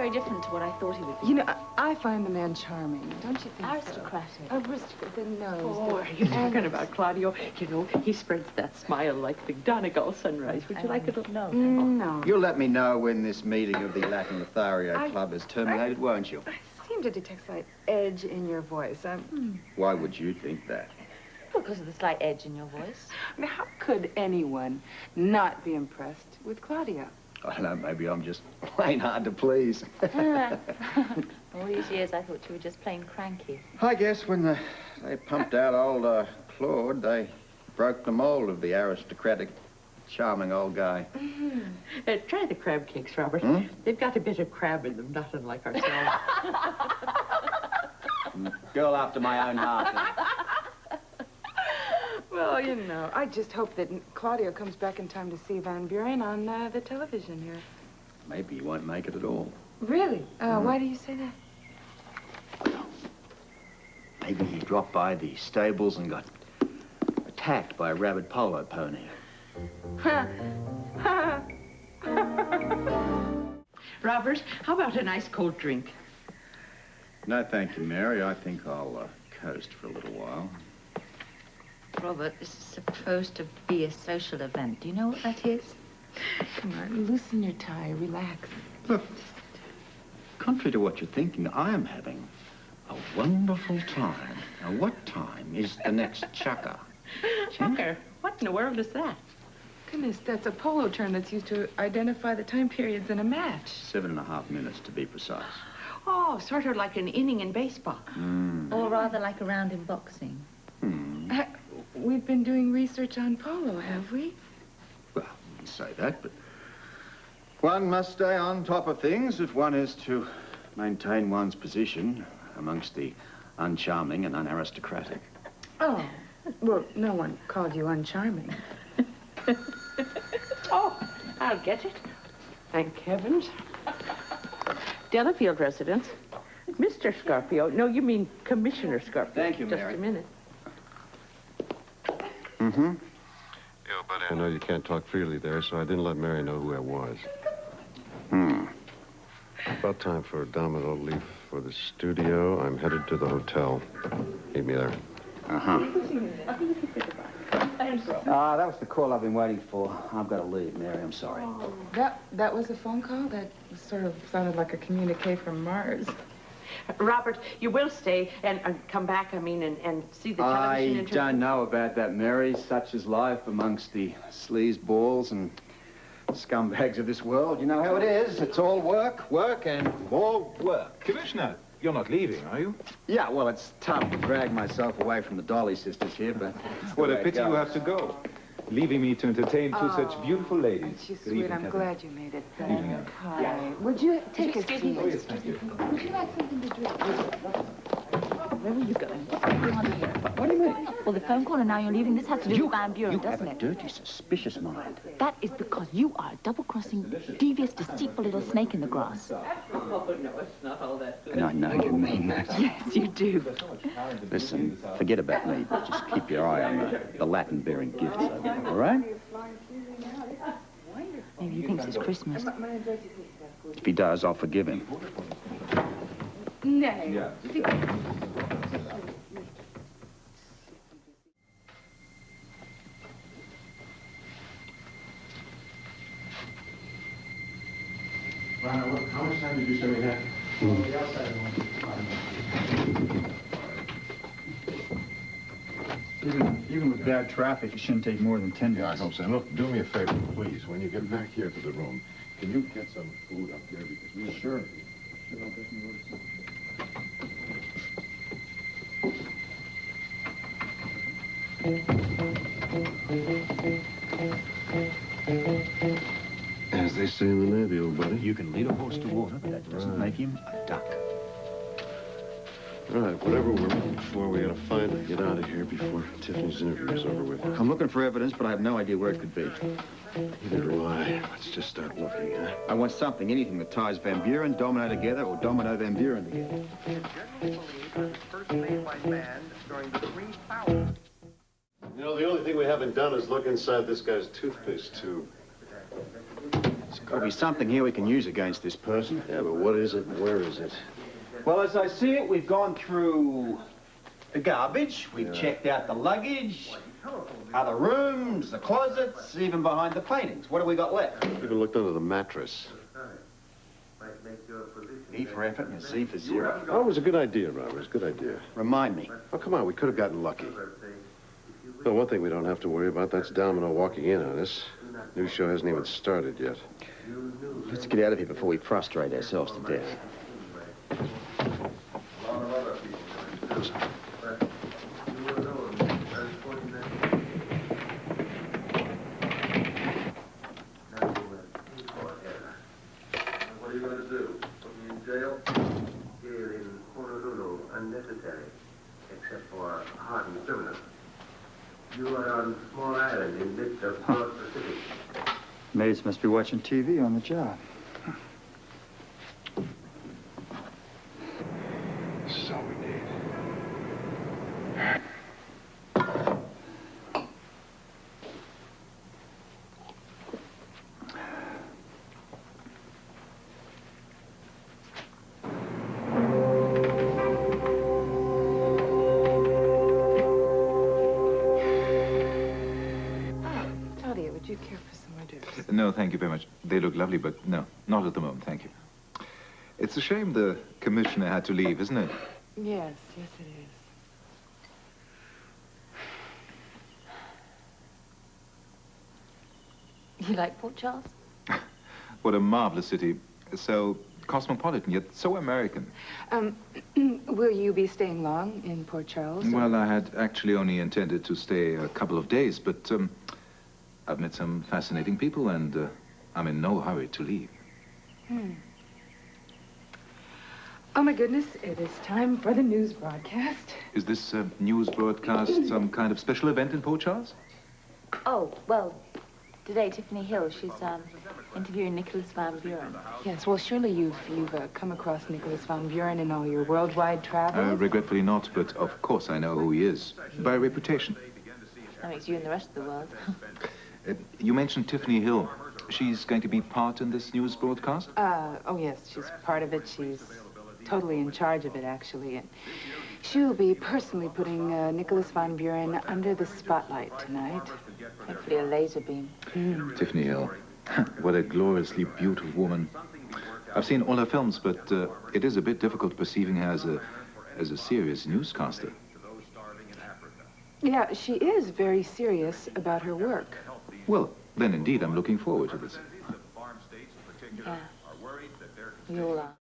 very different to what I thought he would be. You know, I find the man charming. Don't you think Aristocratic. so? Aristocratic. The nose. Oh, are you talking about Claudio? You know, he spreads that smile like McDonagall sunrise. Would you like a little? No. No. You'll let me know when this meeting of the Latin Lothario Club is terminated, won't you? I seem to detect slight edge in your voice. Why would you think that? Because of the slight edge in your voice. I mean, how could anyone not be impressed with Claudio? I don't know, maybe I'm just plain hard to please. All these years, I thought you were just plain cranky. I guess when they pumped out old Claude, they broke the mold of the aristocratic, charming old guy. Try the crab cakes, Robert. They've got a bit of crab in them, not unlike ourselves. Girl after my own heart. Well, you know, I just hope that Claudio comes back in time to see Van Buren on the television here. Maybe he won't make it at all. Really? Why do you say that? Maybe he dropped by the stables and got attacked by a rabid polo pony. Robert, how about a nice cold drink? No, thank you, Mary. I think I'll coast for a little while. Robert, this is supposed to be a social event. Do you know what that is? Come on, loosen your tie, relax. Look, contrary to what you're thinking, I am having a wonderful time. Now, what time is the next chukker? Chukker? What in the world is that? Goodness, that's a polo term that's used to identify the time periods in a match. 7.5 minutes, to be precise. Oh, sort of like an inning in baseball. Or rather like a round in boxing. We've been doing research on polo, have we? Well, you can say that, but one must stay on top of things if one is to maintain one's position amongst the uncharming and unaristocratic. Oh, well, no one called you uncharming. Oh, I'll get it. Thank heavens. Delafield residence. Mr. Scorpio. No, you mean Commissioner Scorpio. Thank you, Just Mary. a minute. I know you can't talk freely there, so I didn't let Mary know who I was. About time for Domino to leave for the studio. I'm headed to the hotel. Meet me there. That was the call I've been waiting for. I've got to leave, Mary. I'm sorry. Oh, that was a phone call? That sort of sounded like a communique from Mars. Robert, you will stay and come back, I mean, and see the television I interview? don't know about that, Mary. Such is life amongst the sleazeballs and scumbags of this world. You know how it is. It's all work, work, and more work. Commissioner, you're not leaving, are you? Yeah, well, it's tough to drag myself away from the Dolly sisters here, but... What a pity you have to go, leaving me to entertain two such beautiful ladies. Aren't you Good sweet? evening, I'm Catherine. glad you made it back. Good evening. Hi. Would you take a seat? Oh, yes, thank you. Would you like something to drink? Where are you going? What's going on here? What do you mean? Well, the phone call and now you're leaving. This has to do with Van Buren, You have doesn't a it? dirty, suspicious mind. That is because you are a double-crossing, devious, deceitful little snake in the grass. Oh, no, it's not all that good. And I know you mean that. Yes, you do. Listen, forget about me. Just keep your eye on the Latin-bearing gifts over there, all right? Maybe he thinks it's Christmas. If he does, I'll forgive him. No. How much time did you say we had? Even with bad traffic, it shouldn't take more than 10 minutes. Yeah, I hope so. And look, do me a favor, please. When you get back here to the room, can you get some food up there? Because we... Sure. As they say in the Navy, old buddy. You can lead a horse to water, but that doesn't make him a duck. All right, whatever we're looking for, we gotta find it and get out of here before Tiffany's interview is over with. I'm looking for evidence, but I have no idea where it could be. Neither do I. Let's just start looking, huh? I want something, anything that ties Van Buren, Domino together, or Domino Van Buren together. You know, the only thing we haven't done is look inside this guy's toothpaste tube. There's got to be something here we can use against this person. Yeah, but what is it and where is it? Well, as I see it, we've gone through the garbage, we've checked out the luggage, other rooms, the closets, even behind the paintings. What have we got left? We even looked under the mattress. E for effort and a Z for zero. Oh, it was a good idea, Robert. It was a good idea. Remind me. Oh, come on, we could have gotten lucky. Well, one thing we don't have to worry about, that's Domino walking in on us. New show hasn't even started yet. Let's get out of here before we prostrate ourselves to death. What are you going to do? Put me in jail? Here in Honolulu, unnecessary, except for hardened criminals. You are on a small island in midst of South Pacific. Maids must be watching TV on the job. This is all we need. Claudia, would you care for some hors d'oeuvres? No, thank you very much. They look lovely, but no, not at the moment, thank you. It's a shame the commissioner had to leave, isn't it? Yes, yes it is. You like Port Charles? What a marvelous city. So cosmopolitan, yet so American. Will you be staying long in Port Charles? Well, I had actually only intended to stay a couple of days, but I've met some fascinating people, and I'm in no hurry to leave. Oh, my goodness, it is time for the news broadcast. Is this news broadcast some kind of special event in Port Charles? Oh, well, today Tiffany Hill, she's interviewing Nicholas Van Buren. Yes, well, surely you've come across Nicholas Van Buren in all your worldwide travels. Regretfully not, but of course I know who he is, by reputation. That makes you and the rest of the world. You mentioned Tiffany Hill. She's going to be part in this news broadcast? Oh, yes, she's part of it. She's totally in charge of it, actually. And she'll be personally putting Nicholas Van Buren under the spotlight tonight. Hopefully a laser beam. Tiffany Hill. What a gloriously beautiful woman. I've seen all her films, but it is a bit difficult perceiving her as a serious newscaster. Yeah, she is very serious about her work. Well, then indeed, I'm looking forward to this. Yeah. We all are.